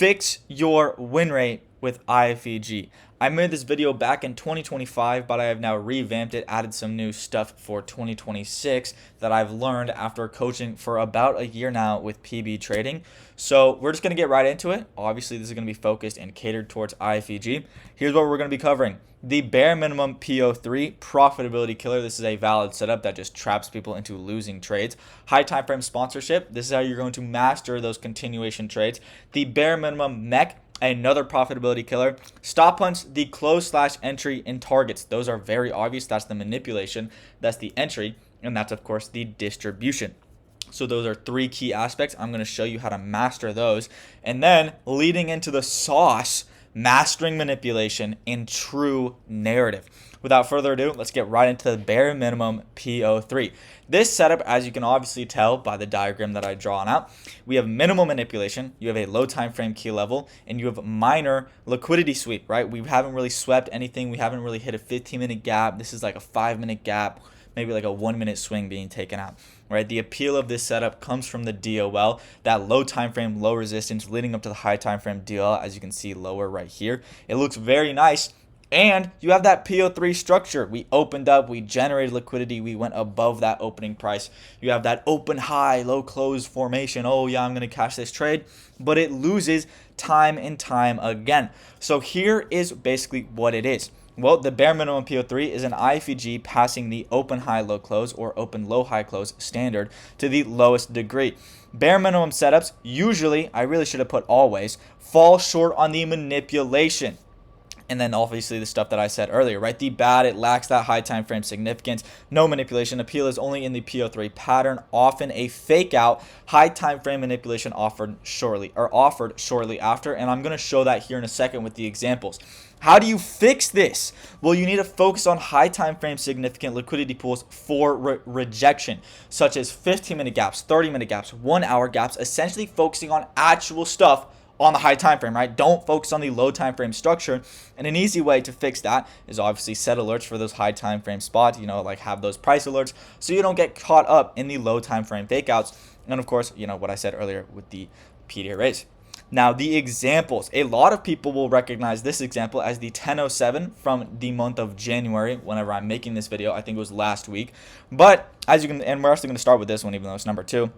Fix your win rate with IFVG. I made this video back in 2025, but I have now revamped it, added some new stuff for 2026 that I've learned after coaching for about a year now with PB trading. So we're just going to get right into it. Obviously, this is going to be focused and catered towards IFVG. Here's what we're going to be covering. The bare minimum PO3 profitability killer. This is a valid setup that just traps people into losing trades. High time frame sponsorship. This is how you're going to master those continuation trades. The bare minimum mech. Another profitability killer. Stop punch, the close / entry in targets. Those are very obvious. That's the manipulation. That's the entry. And that's, of course, the distribution. So those are three key aspects. I'm going to show you how to master those. And then leading into the sauce, mastering manipulation in true narrative. Without further ado, let's get right into the bare minimum PO3. This setup, as you can obviously tell by the diagram that I drawn out, we have minimal manipulation, you have a low time frame key level, and you have minor liquidity sweep, right? We haven't really swept anything. We haven't really hit a 15-minute gap. This is like a 5-minute gap, maybe like a 1-minute swing being taken out, right? The appeal of this setup comes from the DOL, that low time frame, low resistance leading up to the high time frame DOL, as you can see lower right here. It looks very nice. And you have that PO3 structure. We opened up, we generated liquidity, we went above that opening price. You have that open high, low close formation. Oh yeah, I'm going to cash this trade, but it loses time and time again. So here is basically what it is. Well, the bare minimum PO3 is an IFVG passing the open high low close or open low high close standard to the lowest degree. Bare minimum setups usually, I really should have put always, fall short on the manipulation. And then obviously the stuff that I said earlier, right? The bad, it lacks that high time frame significance. No manipulation. Appeal is only in the PO3 pattern. Often a fake out, high time frame manipulation offered shortly after. And I'm going to show that here in a second with the examples. How do you fix this? Well, you need to focus on high time frame significant liquidity pools for rejection, such as 15-minute gaps, 30-minute gaps, 1-hour gaps, essentially focusing on actual stuff on the high time frame, right? Don't focus on the low time frame structure. And an easy way to fix that is obviously set alerts for those high time frame spots, like have those price alerts so you don't get caught up in the low time frame fakeouts. And of course, what I said earlier with the PD arrays. Now, the examples, a lot of people will recognize this example as the 1007 from the month of January whenever I'm making this video. I think it was last week. But as you can, and we're actually going to start with this one, even though it's number 2.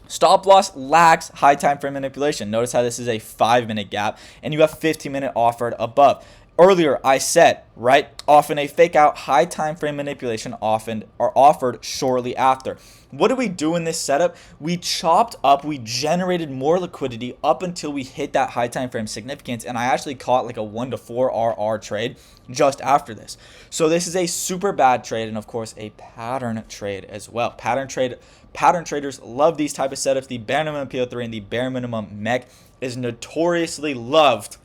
Stop loss lacks high time frame manipulation. Notice how this is a 5-minute gap and you have 15-minute offered above. Earlier I said, right, often a fake out, high time frame manipulation often are offered shortly after. What did we do in this setup? We chopped up, we generated more liquidity up until we hit that high time frame significance, and I actually caught like a 1 to 4 RR trade just after this. So this is a super bad trade, and of course a pattern trade as well. Pattern traders love these type of setups. The bare minimum PO3 and the bare minimum mech is notoriously loved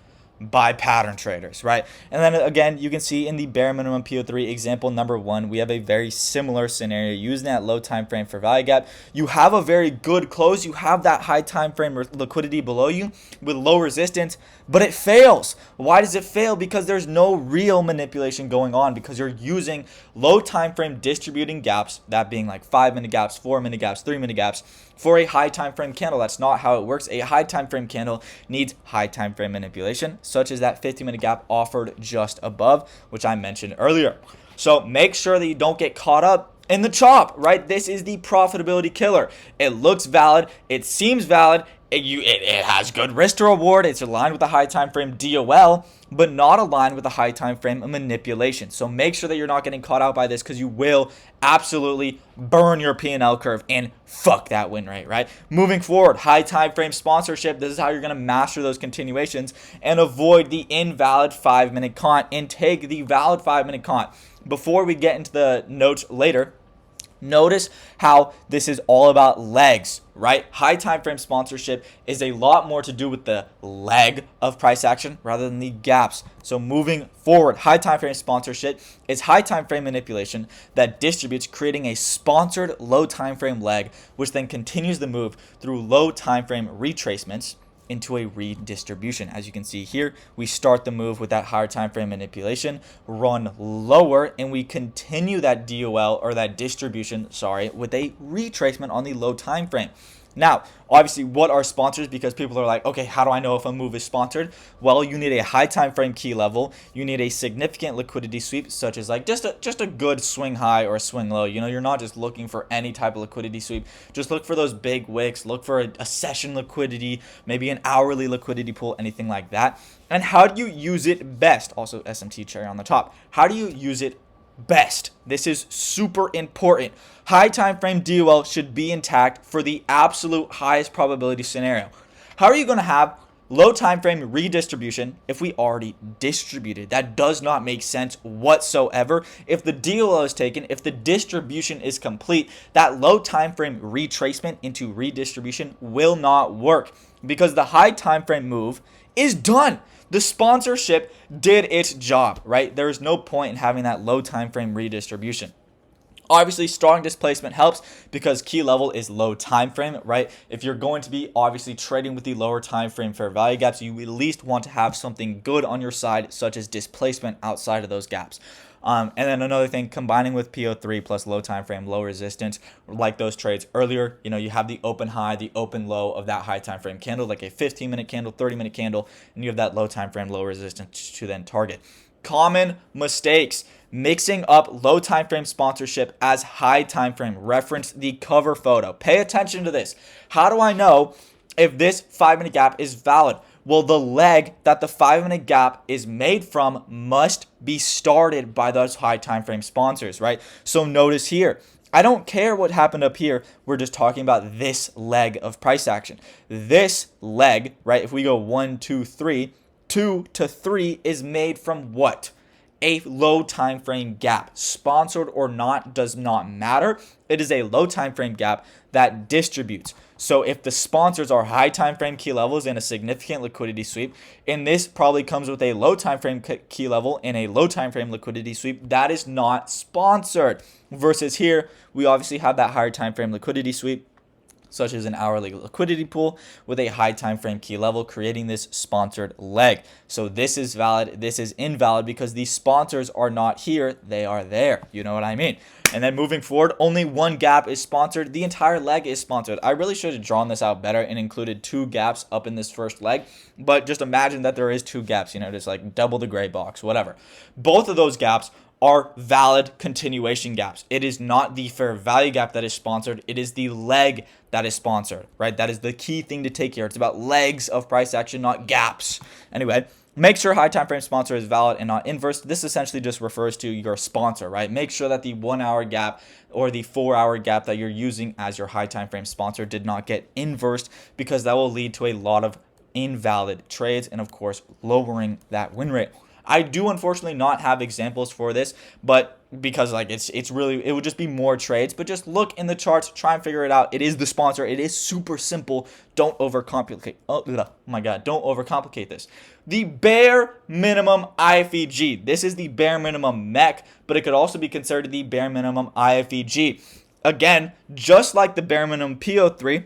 by pattern traders, right? And then again, you can see in the bare minimum PO3 example number 1, we have a very similar scenario using that low time frame for value gap. You have a very good close, you have that high time frame liquidity below you with low resistance, but it fails. Why does it fail? Because there's no real manipulation going on, because you're using low time frame distributing gaps, that being like 5-minute gaps, 4-minute gaps, 3-minute gaps, for a high time frame candle. That's not how it works. A high time frame candle needs high time frame manipulation, such as that 15-minute gap offered just above, which I mentioned earlier. So make sure that you don't get caught up in the chop, right? This is the profitability killer. It looks valid, it seems valid, it has good risk to reward, it's aligned with the high time frame DOL, but not aligned with the high time frame manipulation. So make sure that you're not getting caught out by this, because you will absolutely burn your P&L curve and fuck that win rate, right? Moving forward, high time frame sponsorship. This is how you're going to master those continuations and avoid the invalid 5-minute caunt and take the valid 5-minute caunt. Before we get into the notes later, notice how this is all about legs, right? High time frame sponsorship is a lot more to do with the leg of price action rather than the gaps. So moving forward, high time frame sponsorship is high time frame manipulation that distributes, creating a sponsored low time frame leg, which then continues the move through low time frame retracements into a redistribution. As you can see here, we start the move with that higher time frame manipulation, run lower, and we continue that DOL or that distribution, with a retracement on the low time frame. Now, obviously, what are sponsors? Because people are like, okay, how do I know if a move is sponsored? Well, you need a high time frame key level. You need a significant liquidity sweep, such as like just a good swing high or a swing low. You know, you're not just looking for any type of liquidity sweep. Just look for those big wicks. Look for a session liquidity, maybe an hourly liquidity pool, anything like that. And how do you use it best? Also, SMT cherry on the top. How do you use it best? This is super important. High time frame DOL should be intact for the absolute highest probability scenario. How are you going to have low time frame redistribution if we already distributed? That does not make sense whatsoever. If the DOL is taken, if the distribution is complete, that low time frame retracement into redistribution will not work because the high time frame move is done. The sponsorship did its job, right? There is no point in having that low time frame redistribution. Obviously, strong displacement helps because key level is low time frame, right? If you're going to be obviously trading with the lower time frame fair value gaps, you at least want to have something good on your side, such as displacement outside of those gaps. And then another thing, combining with PO3 plus low time frame, low resistance, like those trades earlier, you know, you have the open high, the open low of that high time frame candle, like a 15-minute candle, 30-minute candle, and you have that low time frame, low resistance to then target. Common mistakes: mixing up low time frame sponsorship as high time frame. Reference the cover photo. Pay attention to this. How do I know if this 5-minute gap is valid? Well, the leg that the 5-minute gap is made from must be started by those high time frame sponsors, right? So notice here, I don't care what happened up here. We're just talking about this leg of price action. This leg, right? If we go 1, 2, 3, 2 to 3 is made from what? A low time frame gap. Sponsored or not does not matter. It is a low time frame gap that distributes. So if the sponsors are high time frame key levels and a significant liquidity sweep, and this probably comes with a low time frame key level and a low time frame liquidity sweep, that is not sponsored. Versus here, we obviously have that higher time frame liquidity sweep, such as an hourly liquidity pool with a high time frame key level, creating this sponsored leg. So this is valid, this is invalid because these sponsors are not here, they are there. You know what I mean? And then moving forward, only one gap is sponsored. The entire leg is sponsored. I really should have drawn this out better and included 2 gaps up in this first leg. But just imagine that there is 2 gaps, you know, just like double the gray box, whatever. Both of those gaps are valid continuation gaps. It is not the fair value gap that is sponsored. It is the leg that is sponsored, right? That is the key thing to take here. It's about legs of price action, not gaps. Anyway, make sure high time frame sponsor is valid and not inverse. This essentially just refers to your sponsor, right? Make sure that the 1 hour gap or the 4 hour gap that you're using as your high time frame sponsor did not get inversed, because that will lead to a lot of invalid trades and of course lowering that win rate. I do unfortunately not have examples for this, but because like it's really, it would just be more trades, but just look in the charts, try and figure it out. It is the sponsor. It is super simple. Don't overcomplicate. Oh my God, don't overcomplicate this. The bare minimum IFVG. This is the bare minimum MEC, but it could also be considered the bare minimum IFVG. Again, just like the bare minimum PO3,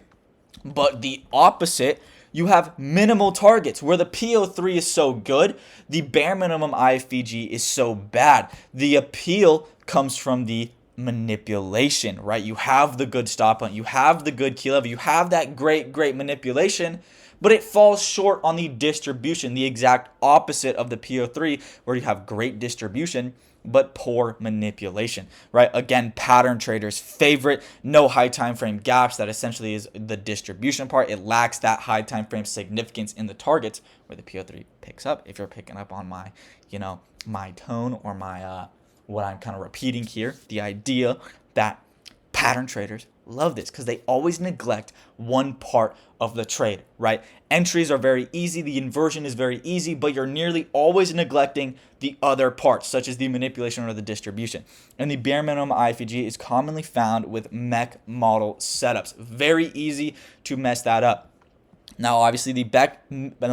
but the opposite. You have minimal targets. Where the PO3 is so good, the bare minimum IFVG is so bad. The appeal comes from the manipulation, right? You have the good stop hunt, you have the good key level, you have that great manipulation, but it falls short on the distribution, the exact opposite of the PO3, where you have great distribution but poor manipulation, right? Again, pattern traders' favorite, no high time frame gaps. That essentially is the distribution part. It lacks that high time frame significance in the targets, where the PO3 picks up. If you're picking up on my, you know, my tone or my what I'm kind of repeating here, the idea that pattern traders love this because they always neglect one part of the trade, right? Entries are very easy, the inversion is very easy, but you're nearly always neglecting the other parts, such as the manipulation or the distribution. And the bare minimum IFVG is commonly found with MEC model setups. Very easy to mess that up. Now, obviously, the bare minimum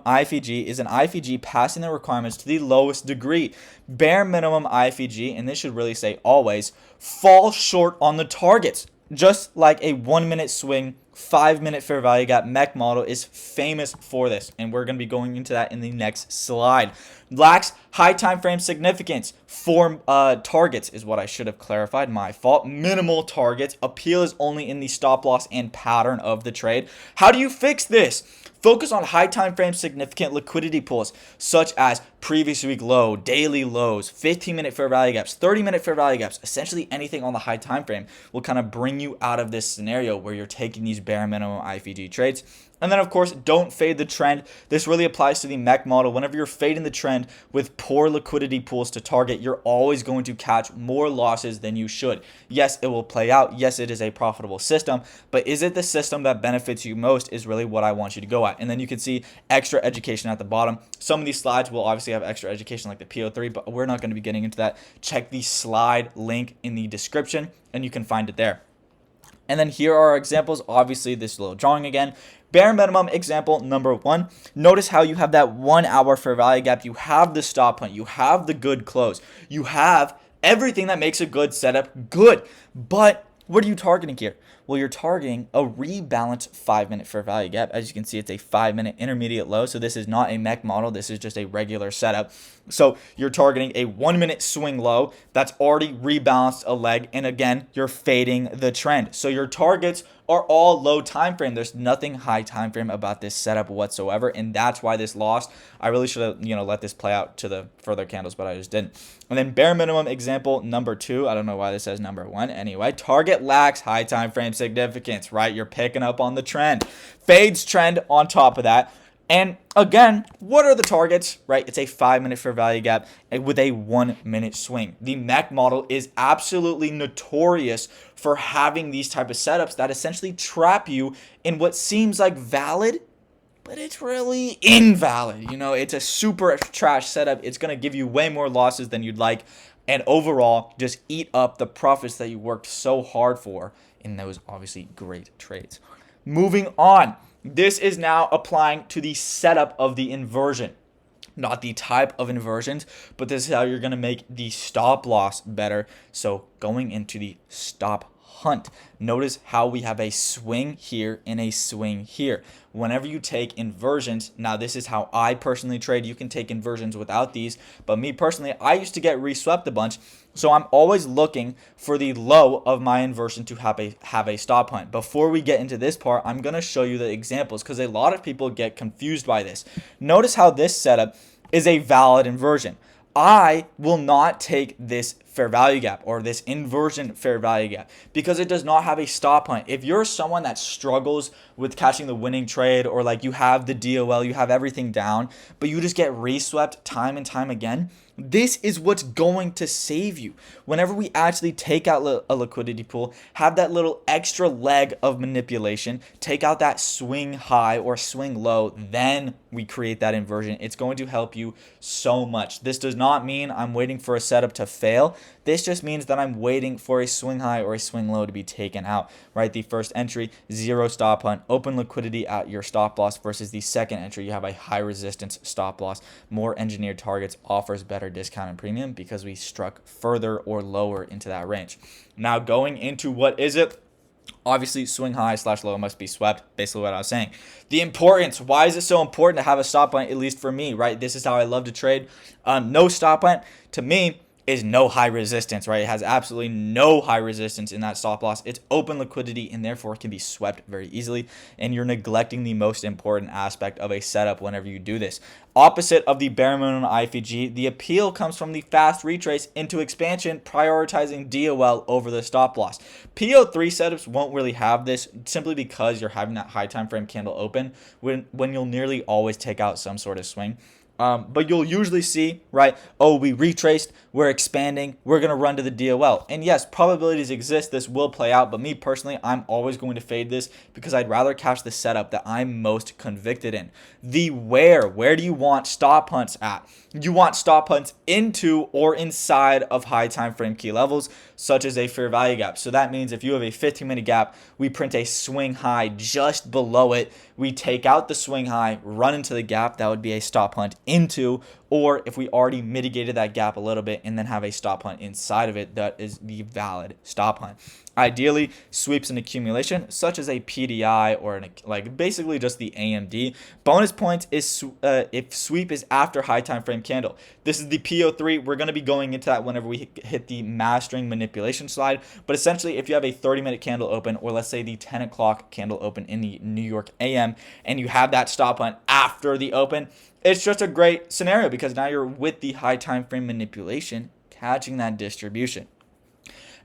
IFVG is an IFVG passing the requirements to the lowest degree. Bare minimum IFVG, and this should really say always, fall short on the targets, just like a 1 minute swing 5-minute fair value gap mech model is famous for this, and we're going to be going into that in the next slide. Lacks high time frame significance for targets is what I should have clarified. My fault. Minimal targets. Appeal is only in the stop loss and pattern of the trade. How do you fix this? Focus on high time frame significant liquidity pools such as previous week low, daily lows, 15-minute fair value gaps, 30-minute fair value gaps. Essentially anything on the high time frame will kind of bring you out of this scenario where you're taking these bare minimum IFVG trades. And then, of course, don't fade the trend. This really applies to the mech model. Whenever you're fading the trend with poor liquidity pools to target, you're always going to catch more losses than you should. Yes, it will play out. Yes, it is a profitable system. But is it the system that benefits you most is really what I want you to go at. And then you can see extra education at the bottom. Some of these slides will obviously have extra education like the PO3, but we're not going to be getting into that. Check the slide link in the description, and you can find it there. And then here are our examples. Obviously, this little drawing again. Bare minimum example number 1. Notice how you have that 1 hour fair value gap. You have the stop point. You have the good close. You have everything that makes a good setup good. But what are you targeting here? Well, you're targeting a rebalanced 5-minute fair value gap. As you can see, it's a 5-minute intermediate low. So this is not a mech model. This is just a regular setup. So you're targeting a 1-minute swing low that's already rebalanced a leg. And again, you're fading the trend. So your targets are all low time frame. There's nothing high time frame about this setup whatsoever, and that's why this lost. I really should have, let this play out to the further candles, but I just didn't. And then bare minimum example number 2. I don't know why this says number 1. Anyway, target lacks high time frame significance, right? You're picking up on the trend. Fades trend on top of that. And again, what are the targets, right? It's a 5-minute fair value gap with a 1-minute swing. The mech model is absolutely notorious for having these type of setups that essentially trap you in what seems like valid, but it's really invalid. It's a super trash setup. It's going to give you way more losses than you'd like. And overall, just eat up the profits that you worked so hard for in those obviously great trades. Moving on. This is now applying to the setup of the inversion, not the type of inversions, but this is how you're going to make the stop loss better. So going into the stop hunt, notice how we have a swing here and a swing here. Whenever you take inversions, now this is how I personally trade. You can take inversions without these, but me personally, I used to get reswept a bunch. So I'm always looking for the low of my inversion to have a stop hunt. Before we get into this part, I'm going to show you the examples because a lot of people get confused by this. Notice how this setup is a valid inversion. I will not take this fair value gap or this inversion fair value gap because it does not have a stop hunt. If you're someone that struggles with catching the winning trade, or like you have the DOL, you have everything down, but you just get reswept time and time again, this is what's going to save you. Whenever we actually take out a liquidity pool, have that little extra leg of manipulation, take out that swing high or swing low, then we create that inversion. It's going to help you so much. This does not mean I'm waiting for a setup to fail. This just means that I'm waiting for a swing high or a swing low to be taken out, right? The first entry, 0 stop hunt, open liquidity at your stop loss, versus the second entry, you have a high resistance stop loss. More engineered targets offers better discount and premium because we struck further or lower into that range. Now going into what is it? Obviously, swing high / low must be swept. Basically what I was saying. The importance. Why is it so important to have a stop hunt, at least for me, right? This is how I love to trade. No stop hunt, to me, is no high resistance, right? It has absolutely no high resistance in that stop loss. It's open liquidity and therefore it can be swept very easily. And you're neglecting the most important aspect of a setup whenever you do this. Opposite of the bare minimum IFVG, the appeal comes from the fast retrace into expansion, prioritizing DOL over the stop loss. PO3 setups won't really have this simply because you're having that high time frame candle open when you'll nearly always take out some sort of swing. But you'll usually see, right, oh, we retraced, we're expanding, we're going to run to the DOL. And yes, probabilities exist, this will play out, but me personally, I'm always going to fade this because I'd rather catch the setup that I'm most convicted in. The where do you want stop hunts at? You want stop hunts into or inside of high time frame key levels, such as a fair value gap. So that means if you have a 15-minute gap, we print a swing high just below it. We take out the swing high, run into the gap. That would be a stop hunt into, or if we already mitigated that gap a little bit and then have a stop hunt inside of it, that is the valid stop hunt. Ideally, sweeps an accumulation such as a PDI or like basically just the AMD. Bonus points is if sweep is after high time frame candle. This is the PO3. We're going to be going into that whenever we hit the mastering manipulation slide. But essentially, if you have a 30-minute candle open, or let's say the 10 o'clock candle open in the New York AM, and you have that stop hunt after the open, it's just a great scenario because now you're with the high time frame manipulation, catching that distribution.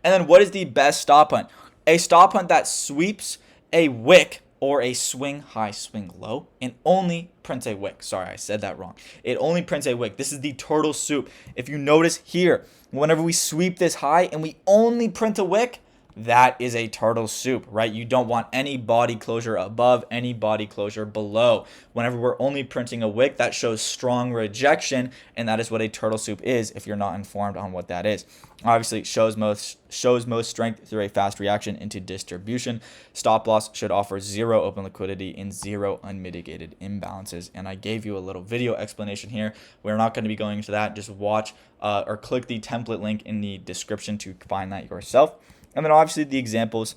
And then what is the best stop hunt? A stop hunt that sweeps a wick or a swing high, swing low, and only prints a wick. Sorry, I said that wrong. It only prints a wick. This is the turtle soup. If you notice here, whenever we sweep this high and we only print a wick, that is a turtle soup, right? You don't want any body closure above, any body closure below. Whenever we're only printing a wick, that shows strong rejection, and that is what a turtle soup is if you're not informed on what that is. Obviously, it shows most strength through a fast reaction into distribution. Stop loss should offer 0 open liquidity and 0 unmitigated imbalances. And I gave you a little video explanation here. We're not going to be going into that. Just watch or click the template link in the description to find that yourself. And then obviously the examples,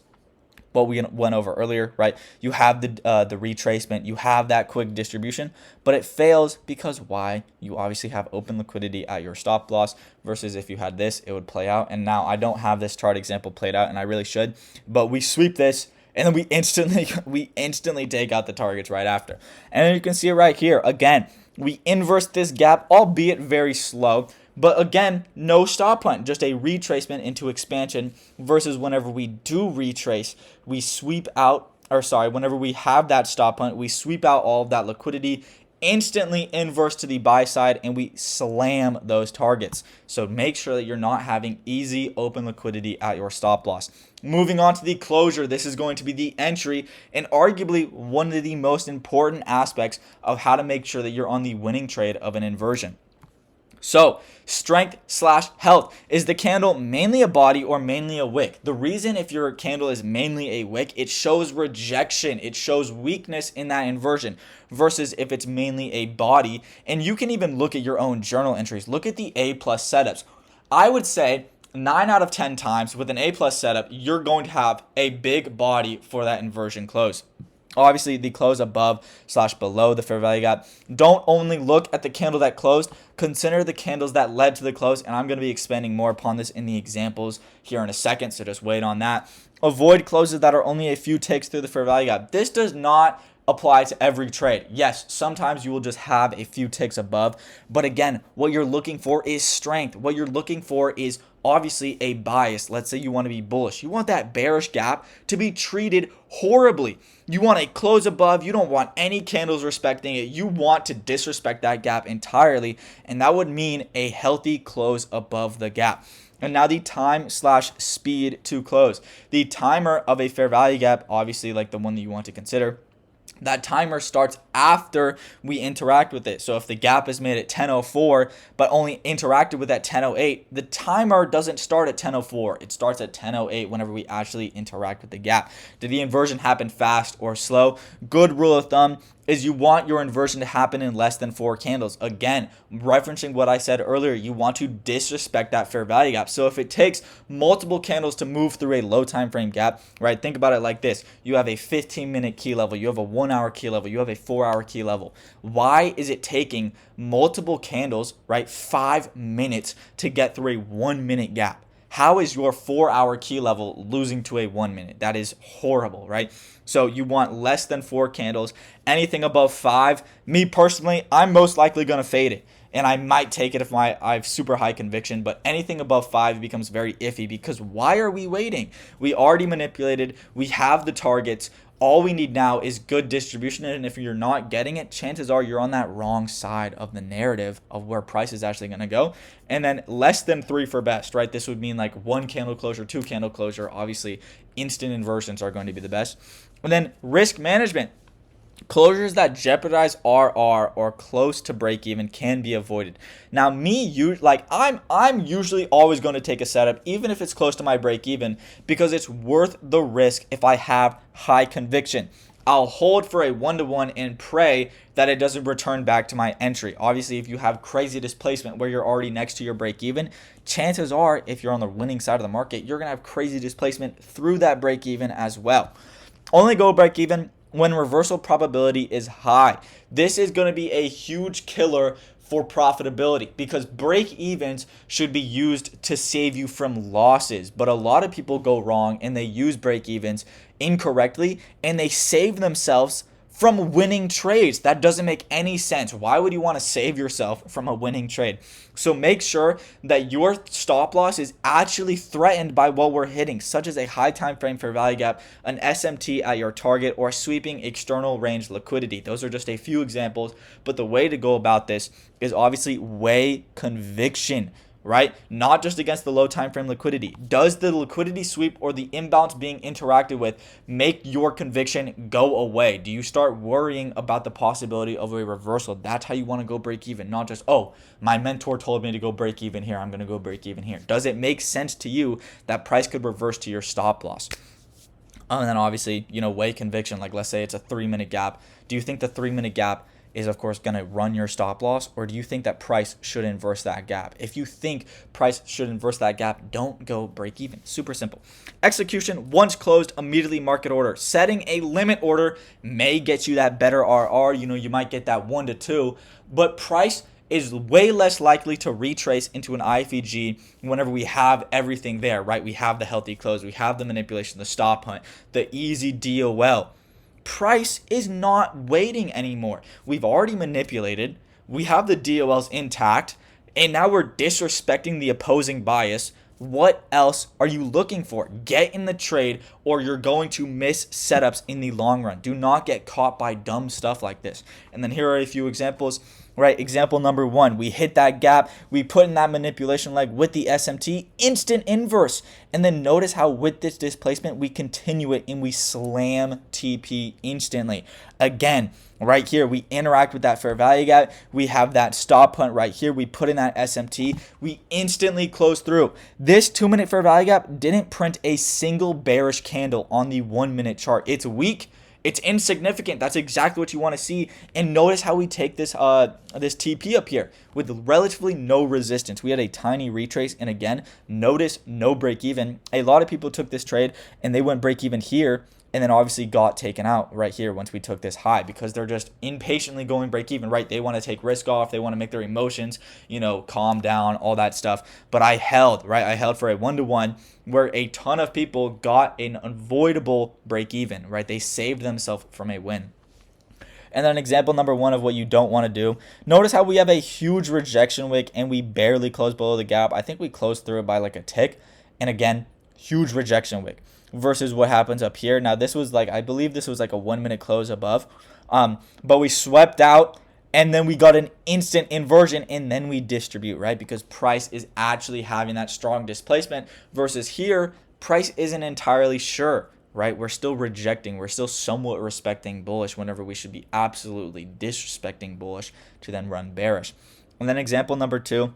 what we went over earlier, right? You have the retracement, you have that quick distribution, but it fails because why? You obviously have open liquidity at your stop loss versus if you had this, it would play out. And now I don't have this chart example played out, and I really should, but we sweep this and then we instantly take out the targets right after. And then you can see it right here. Again, we inverse this gap, albeit very slow. But again, no stop hunt, just a retracement into expansion versus whenever we do retrace, we sweep out, whenever we have that stop hunt, we sweep out all of that liquidity, instantly inverse to the buy side, and we slam those targets. So make sure that you're not having easy open liquidity at your stop loss. Moving on to the closure, this is going to be the entry and arguably one of the most important aspects of how to make sure that you're on the winning trade of an inversion. So, strength/health. Is the candle mainly a body or mainly a wick? The reason if your candle is mainly a wick, it shows rejection. It shows weakness in that inversion versus if it's mainly a body. And you can even look at your own journal entries. Look at the A+ setups. I would say 9 out of 10 times with an A+ setup, you're going to have a big body for that inversion close. Obviously, the close above/below the fair value gap. Don't only look at the candle that closed. Consider the candles that led to the close, and I'm going to be expanding more upon this in the examples here in a second, so just wait on that. Avoid closes that are only a few ticks through the fair value gap. This does not apply to every trade. Yes, sometimes you will just have a few ticks above, but again, what you're looking for is strength. What you're looking for is obviously a bias. Let's say you want to be bullish. You want that bearish gap to be treated horribly. You want a close above. You don't want any candles respecting it. You want to disrespect that gap entirely, and that would mean a healthy close above the gap. And now the time/speed to close. The timer of a fair value gap, obviously like the one that you want to consider, that timer starts after we interact with it. So if the gap is made at 10:04 but only interacted with at 10:08, the timer doesn't start at 10:04. It starts at 10:08 whenever we actually interact with the gap. Did the inversion happen fast or slow? Good rule of thumb is you want your inversion to happen in less than 4 candles. Again, referencing what I said earlier, you want to disrespect that fair value gap. So if it takes multiple candles to move through a low time frame gap, right? Think about it like this. You have a 15-minute key level, you have a 1-hour key level, you have a 4-hour key level. Why is it taking multiple candles, right, 5 minutes to get through a 1-minute gap? How is your 4-hour key level losing to a 1 minute? That is horrible, right? So you want less than 4 candles. Anything above 5, me personally, I'm most likely going to fade it. And I might take it if I have super high conviction, but anything above 5 becomes very iffy because why are we waiting? We already manipulated. We have the targets. All we need now is good distribution, and if you're not getting it, chances are you're on that wrong side of the narrative of where price is actually going to go. And then less than 3 for best, right? This would mean like 1 candle closure, 2 candle closure. Obviously, instant inversions are going to be the best. And then risk management. Closures that jeopardize RR or close to break even can be avoided. Now, I'm usually always going to take a setup, even if it's close to my break even, because it's worth the risk if I have high conviction. I'll hold for a 1-to-1 and pray that it doesn't return back to my entry. Obviously, if you have crazy displacement where you're already next to your break even, chances are, if you're on the winning side of the market, you're going to have crazy displacement through that break even as well. Only go break even when reversal probability is high. This is going to be a huge killer for profitability, because break evens should be used to save you from losses. But a lot of people go wrong and they use break evens incorrectly and they save themselves from winning trades. That doesn't make any sense. Why would you want to save yourself from a winning trade? So make sure that your stop loss is actually threatened by what we're hitting, such as a high time frame fair value gap, an SMT at your target, or sweeping external range liquidity. Those are just a few examples, but the way to go about this is obviously weigh conviction, right? Not just against the low time frame liquidity. Does the liquidity sweep or the imbalance being interacted with make your conviction go away? Do you start worrying about the possibility of a reversal? That's how you want to go break even, not just, oh, my mentor told me to go break even here, I'm going to go break even here. Does it make sense to you that price could reverse to your stop loss? And then obviously, weigh conviction. Like, let's say it's a 3-minute gap. Do you think the 3-minute gap is of course going to run your stop loss, or do you think that price should inverse that gap? If you think price should inverse that gap, don't go break even. Super simple. Execution: once closed, immediately market order. Setting a limit order may get you that better RR. You might get that 1 to 2, but price is way less likely to retrace into an IFVG whenever we have everything there, right? We have the healthy close, we have the manipulation, the stop hunt, the easy DOL. Price is not waiting anymore. We've already manipulated, we have the DOLs intact, and now we're disrespecting the opposing bias. What else are you looking for? Get in the trade, or you're going to miss setups in the long run. Do not get caught by dumb stuff like this. And then here are a few examples. Right, example number 1, we hit that gap, we put in that manipulation leg with the SMT, instant inverse. And then notice how with this displacement, we continue it and we slam TP instantly. Again, right here, we interact with that fair value gap, we have that stop hunt right here, we put in that SMT, we instantly close through. This 2-minute fair value gap didn't print a single bearish candle on the 1-minute chart. It's weak. It's insignificant. That's exactly what you want to see. And notice how we take this this TP up here with relatively no resistance. We had a tiny retrace, and again, notice no break even. A lot of people took this trade and they went break even here, and then obviously got taken out right here once we took this high, because they're just impatiently going break even, right? They want to take risk off. They want to make their emotions, calm down, all that stuff. But I held, right? I held for a 1-to-1 where a ton of people got an avoidable break even, right? They saved themselves from a win. And then example number 1 of what you don't want to do. Notice how we have a huge rejection wick and we barely closed below the gap. I think we closed through it by like a tick. And again, huge rejection wick versus what happens up here. Now this was I believe this was like a 1-minute close above. But we swept out and then we got an instant inversion and then we distribute, right? Because price is actually having that strong displacement versus here, price isn't entirely sure. Right? We're still rejecting. We're still somewhat respecting bullish whenever we should be absolutely disrespecting bullish to then run bearish. And then example number 2,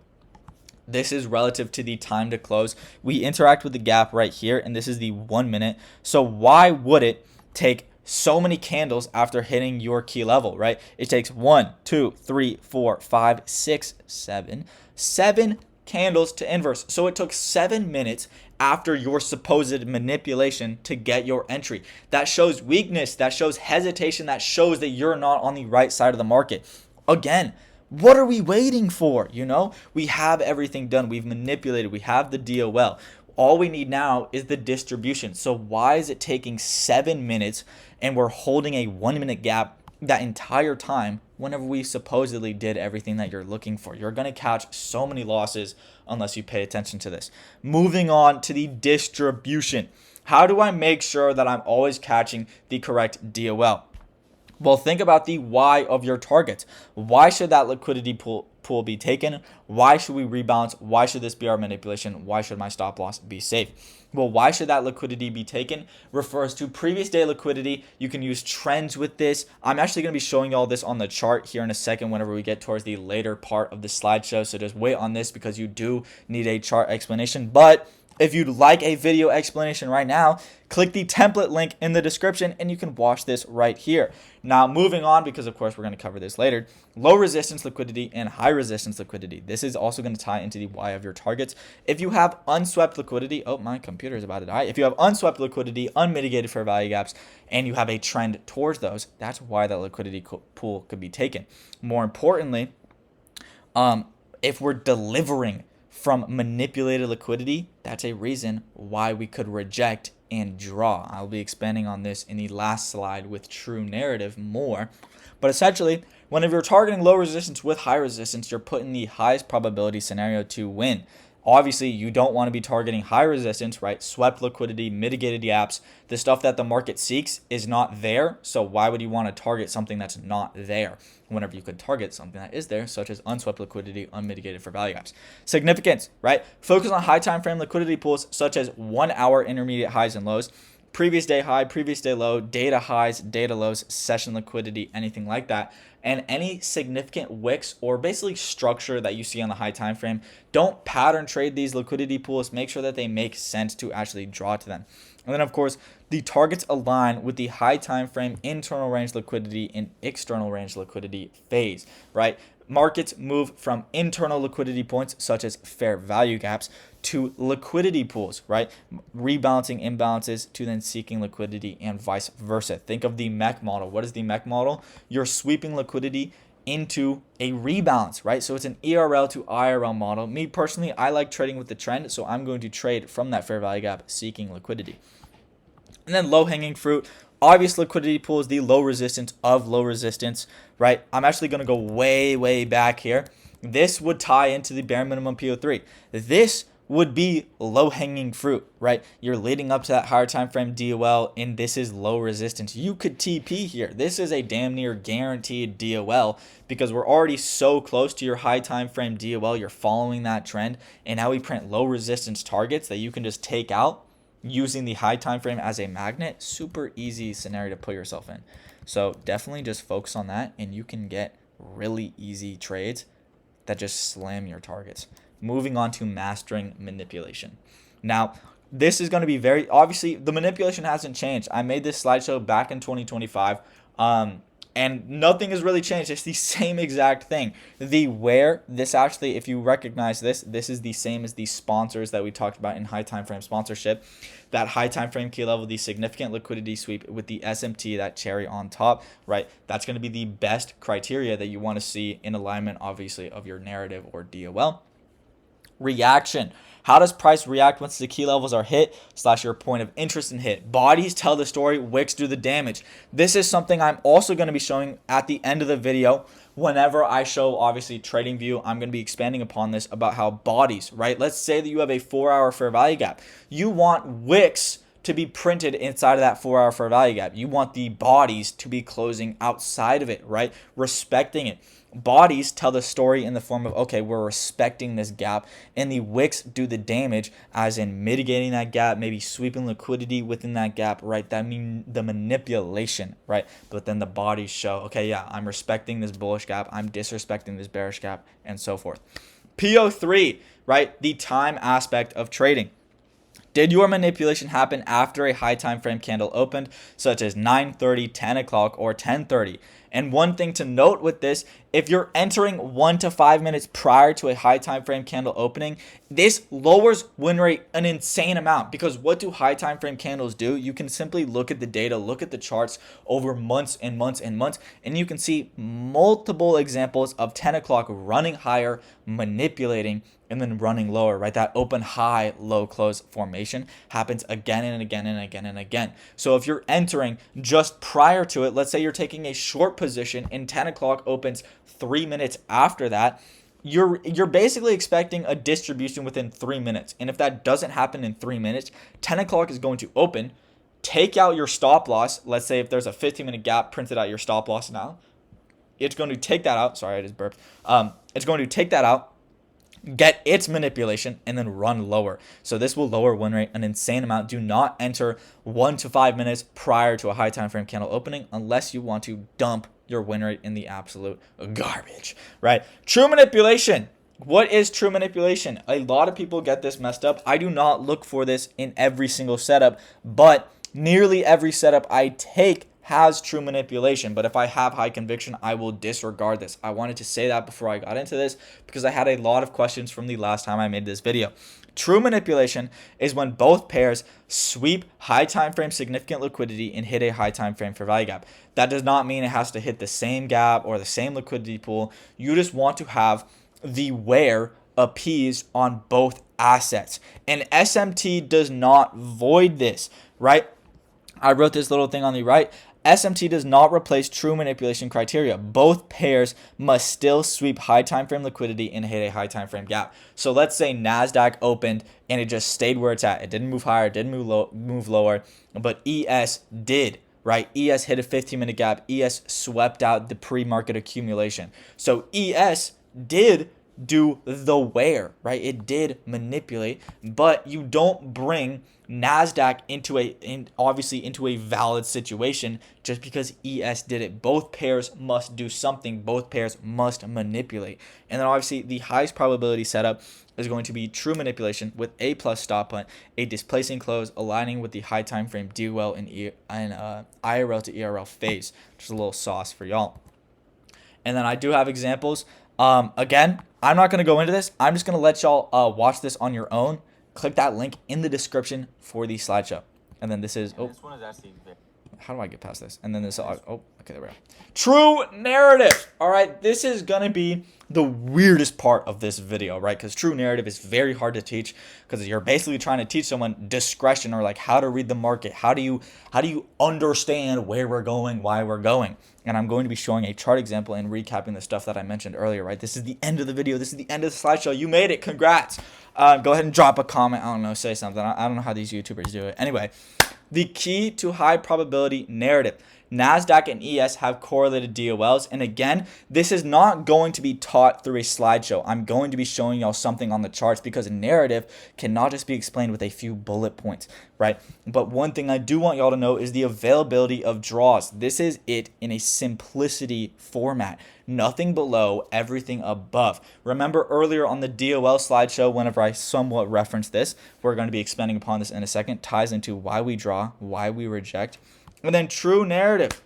this is relative to the time to close. We interact with the gap right here, and this is the 1 minute. So why would it take so many candles after hitting your key level, right? It takes 1, 2, 3, 4, 5, 6, 7 candles to inverse. So it took 7 minutes after your supposed manipulation to get your entry. That shows weakness, that shows hesitation, that shows that you're not on the right side of the market. Again, what are we waiting for? We have everything done. We've manipulated. We have the DOL. All we need now is the distribution. So why is it taking 7 minutes and we're holding a 1-minute gap that entire time whenever we supposedly did everything that you're looking for? You're going to catch so many losses unless you pay attention to this. Moving on to the distribution. How do I make sure that I'm always catching the correct DOL? Well, think about the why of your targets. Why should that liquidity pool be taken? Why should we rebalance? Why should this be our manipulation? Why should my stop loss be safe? Well, why should that liquidity be taken? Refers to previous day liquidity. You can use trends with this. I'm actually going to be showing you all this on the chart here in a second whenever we get towards the later part of the slideshow. So just wait on this because you do need a chart explanation. But If you'd like a video explanation right now, click the template link in the description and you can watch this right here. Now, moving on, because of course we're going to cover this later, low resistance liquidity and high resistance liquidity. This is also going to tie into the why of your targets. If you have unswept liquidity, oh, my computer is about to die. If you have unswept liquidity, unmitigated fair value gaps, and you have a trend towards those, that's why that liquidity pool could be taken. More importantly, if we're delivering from manipulated liquidity, that's a reason why we could reject and draw. I'll be expanding on this in the last slide with true narrative more. But essentially, whenever you're targeting low resistance with high resistance, you're putting the highest probability scenario to win. Obviously, you don't want to be targeting high resistance, right? Swept liquidity, mitigated gaps. The stuff that the market seeks is not there. So why would you want to target something that's not there whenever you could target something that is there, such as unswept liquidity, unmitigated fair value gaps? Significance, right? Focus on high time frame liquidity pools such as 1 hour intermediate highs and lows, previous day high, previous day low, data highs, data lows, session liquidity, anything like that. And any significant wicks or basically structure that you see on the high time frame, don't pattern trade these liquidity pools. Make sure that they make sense to actually draw to them. And then of course, the targets align with the high time frame internal range liquidity and external range liquidity phase, right? Markets move from internal liquidity points such as fair value gaps to liquidity pools, right? Rebalancing imbalances to then seeking liquidity and vice versa. Think of the MEC model. What is the MEC model? You're sweeping liquidity into a rebalance, right? So it's an ERL to IRL model. Me personally, I like trading with the trend, so I'm going to trade from that fair value gap seeking liquidity. And then low hanging fruit. Obvious liquidity pool is the low resistance of low resistance, right? I'm actually going to go way back here. This would tie into the bare minimum PO3. This would be low hanging fruit, right? You're leading up to that higher time frame DOL, and this is low resistance. You could TP here. This is a damn near guaranteed DOL because we're already so close to your high time frame DOL. You're following that trend, and now we print low resistance targets that you can just take out using the high time frame as a magnet. Super easy scenario to put yourself in. So definitely just focus on that, and you can get really easy trades that just slam your targets. Moving on to mastering manipulation. Now, this is going to be very, obviously, the manipulation hasn't changed. I made this slideshow back in 2025, and nothing has really changed. It's the same exact thing. The where, this actually, if you recognize this, this is the same as the sponsors that we talked about in high time frame sponsorship. That high time frame key level, the significant liquidity sweep with the SMT, that cherry on top, right? That's going to be the best criteria that you want to see in alignment, obviously, of your narrative or DOL. Reaction. How does price react once the key levels are hit / your point of interest in hit? Bodies tell the story, wicks do the damage. This is something I'm also going to be showing at the end of the video. Whenever I show, obviously, trading view, I'm going to be expanding upon this about how bodies, right? Let's say that you have a 4-hour fair value gap. You want wicks to be printed inside of that 4-hour fair value gap. You want the bodies to be closing outside of it, right? Respecting it. Bodies tell the story in the form of, okay, we're respecting this gap, and the wicks do the damage as in mitigating that gap, maybe sweeping liquidity within that gap, right? That means the manipulation, right? But then the bodies show, okay, yeah, I'm respecting this bullish gap, I'm disrespecting this bearish gap, and so forth. PO3, right? The time aspect of trading. Did your manipulation happen after a high time frame candle opened, such as 9:30, 10 o'clock, or 10:30? And one thing to note with this, if you're entering 1 to 5 minutes prior to a high time frame candle opening, this lowers win rate an insane amount, because what do high time frame candles do? You can simply look at the data, look at the charts over months and months and months, and you can see multiple examples of 10 o'clock running higher, manipulating, and then running lower, right? That open high, low close formation happens again and again and again and again. So if you're entering just prior to it, let's say you're taking a short position and 10 o'clock opens 3 minutes after that, you're basically expecting a distribution within 3 minutes. And if that doesn't happen in 3 minutes, 10 o'clock is going to open, take out your stop loss. Let's say if there's a 15-minute gap, printed out your stop loss now. It's going to take that out. Sorry, I just burped. It's going to take that out, get its manipulation, and then run lower. So this will lower win rate an insane amount. Do not enter 1 to 5 minutes prior to a high time frame candle opening unless you want to dump your win rate in the absolute garbage, right? True manipulation. What is true manipulation? A lot of people get this messed up. I do not look for this in every single setup, but nearly every setup I take has true manipulation. But if I have high conviction, I will disregard this. I wanted to say that before I got into this because I had a lot of questions from the last time I made this video. True manipulation is when both pairs sweep high time frame significant liquidity and hit a high time frame fair value gap. That does not mean it has to hit the same gap or the same liquidity pool. You just want to have the where appeased on both assets. And SMT does not void this, right? I wrote this little thing on the right. SMT does not replace true manipulation criteria. Both pairs must still sweep high time frame liquidity and hit a high time frame gap. So let's say NASDAQ opened and it just stayed where it's at. It didn't move higher, didn't move lower, but ES did, right? ES hit a 15-minute gap. ES swept out the pre-market accumulation. So ES did do the where, right? It did manipulate, but you don't bring NASDAQ obviously into a valid situation just because ES did it. Both pairs must do something. Both pairs must manipulate. And then obviously the highest probability setup is going to be true manipulation with a plus stop hunt, a displacing close aligning with the high time frame DOL and IRL to ERL phase. Just a little sauce for y'all. And then I do have examples. Again, I'm not going to go into this. I'm just going to let y'all watch this on your own. Click that link in the description for the slideshow. And then this is, this one is actually, how do I get past this? And then this, okay, there we go. True narrative. All right, this is going to be the weirdest part of this video, right? Because true narrative is very hard to teach because you're basically trying to teach someone discretion or like how to read the market. How do you understand where we're going, why we're going? And I'm going to be showing a chart example and recapping the stuff that I mentioned earlier, right? This is the end of the video. This is the end of the slideshow. You made it. Congrats. Go ahead and drop a comment. I don't know, say something. I don't know how these YouTubers do it. Anyway, the key to high probability narrative. NASDAQ and ES have correlated DOLs. And again, this is not going to be taught through a slideshow. I'm going to be showing y'all something on the charts because narrative cannot just be explained with a few bullet points, right? But one thing I do want y'all to know is the availability of draws. This is it in a simplicity format. Nothing below, everything above. Remember earlier on the DOL slideshow, whenever I somewhat referenced this, we're going to be expanding upon this in a second, ties into why we draw, why we reject. And then true narrative.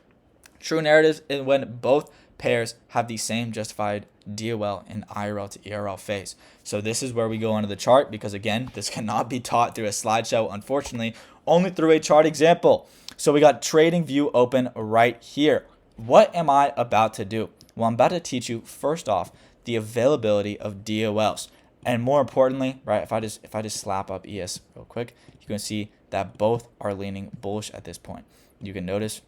True narrative is when both pairs have the same justified DOL and IRL to ERL phase. So this is where we go onto the chart because, again, this cannot be taught through a slideshow, unfortunately, only through a chart example. So we got trading view open right here. What am I about to do? Well, I'm about to teach you, first off, the availability of DOLs. And more importantly, right, if I just slap up ES real quick, you can see that both are leaning bullish at this point. You can notice,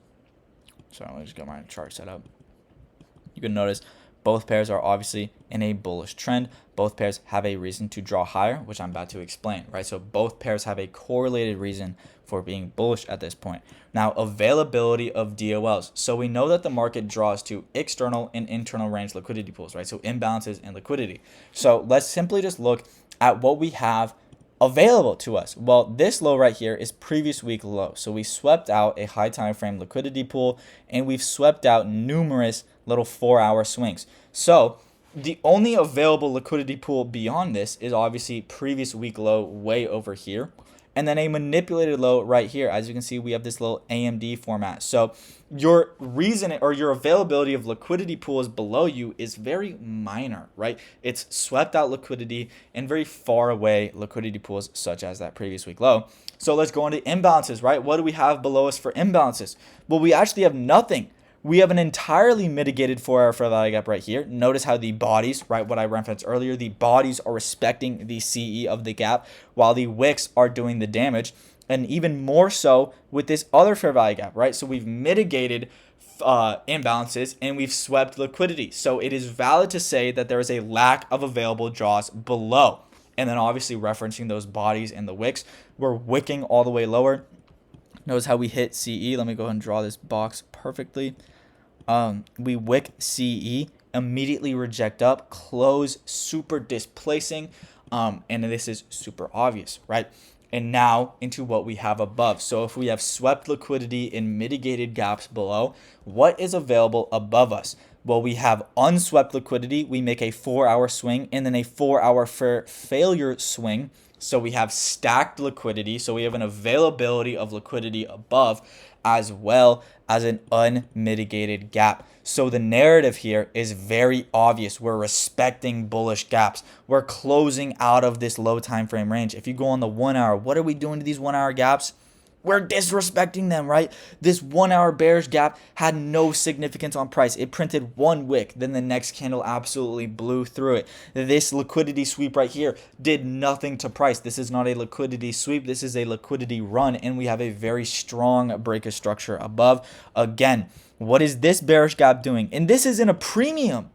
sorry, let me just get my chart set up. You can notice both pairs are obviously in a bullish trend. Both pairs have a reason to draw higher, which I'm about to explain, right? So both pairs have a correlated reason for being bullish at this point. Now, availability of DOLs. So we know that the market draws to external and internal range liquidity pools, right? So imbalances and liquidity. So let's simply just look at what we have available to us. Well, this low right here is previous week low. So we swept out a high time frame liquidity pool and we've swept out numerous little 4-hour swings. So the only available liquidity pool beyond this is obviously previous week low way over here. And then a manipulated low right here. As you can see, we have this little AMD format. So your reason or your availability of liquidity pools below you is very minor, right? It's swept out liquidity and very far away liquidity pools such as that previous week low. So let's go into imbalances, right? What do we have below us for imbalances? Well, we actually have nothing. We have an entirely mitigated 4-hour fair value gap right here. Notice how the bodies, right, what I referenced earlier, the bodies are respecting the CE of the gap while the wicks are doing the damage. And even more so with this other fair value gap, right? So we've mitigated imbalances and we've swept liquidity. So it is valid to say that there is a lack of available draws below. And then obviously referencing those bodies and the wicks, we're wicking all the way lower. Notice how we hit CE. Let me go ahead and draw this box perfectly. We wick CE, immediately reject up, close, super displacing, and this is super obvious, right? And now into what we have above. So if we have swept liquidity in mitigated gaps below, what is available above us? Well, we have unswept liquidity. We make a 4-hour swing and then a 4-hour failure swing. So we have stacked liquidity. So we have an availability of liquidity above, as well as an unmitigated gap. So the narrative here is very obvious. We're respecting bullish gaps. We're closing out of this low time frame range. If you go on the 1 hour, what are we doing to these 1 hour gaps? We're disrespecting them, right? This 1 hour bearish gap had no significance on price. It printed one wick, then the next candle absolutely blew through it. This liquidity sweep right here did nothing to price. This is not a liquidity sweep. This is a liquidity run, and we have a very strong break of structure above. Again, what is this bearish gap doing? And this is in a premium.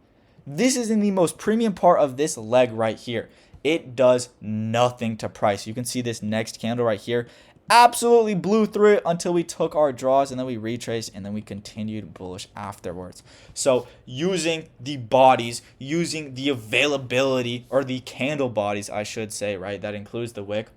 This is in the most premium part of this leg right here. It does nothing to price. You can see this next candle right here absolutely blew through it until we took our draws, and then we retraced, and then we continued bullish afterwards. So using the bodies, using the availability, or the candle bodies, I should say, right? That includes the wick.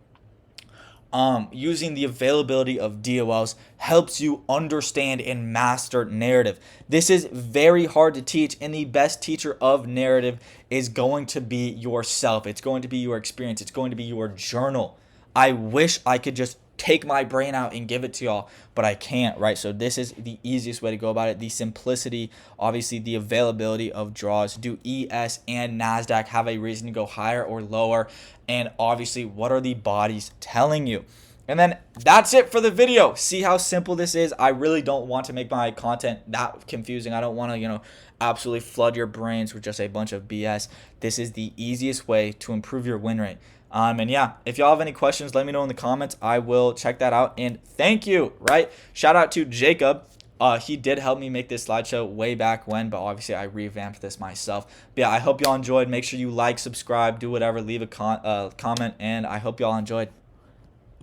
Using the availability of DOLs helps you understand and master narrative. This is very hard to teach, and the best teacher of narrative is going to be yourself. It's going to be your experience. It's going to be your journal. I wish I could just take my brain out and give it to y'all, but I can't, right? So this is the easiest way to go about it. The simplicity, obviously the availability of draws. Do ES and NASDAQ have a reason to go higher or lower? And obviously, what are the bodies telling you? And then that's it for the video. See how simple this is? I really don't want to make my content that confusing. I don't want to, absolutely flood your brains with just a bunch of BS. This is the easiest way to improve your win rate. And yeah, if y'all have any questions, let me know in the comments. I will check that out. And thank you, right? Shout out to Jacob. He did help me make this slideshow way back when, but obviously I revamped this myself. But yeah, I hope y'all enjoyed. Make sure you like, subscribe, do whatever, leave a comment, and I hope y'all enjoyed.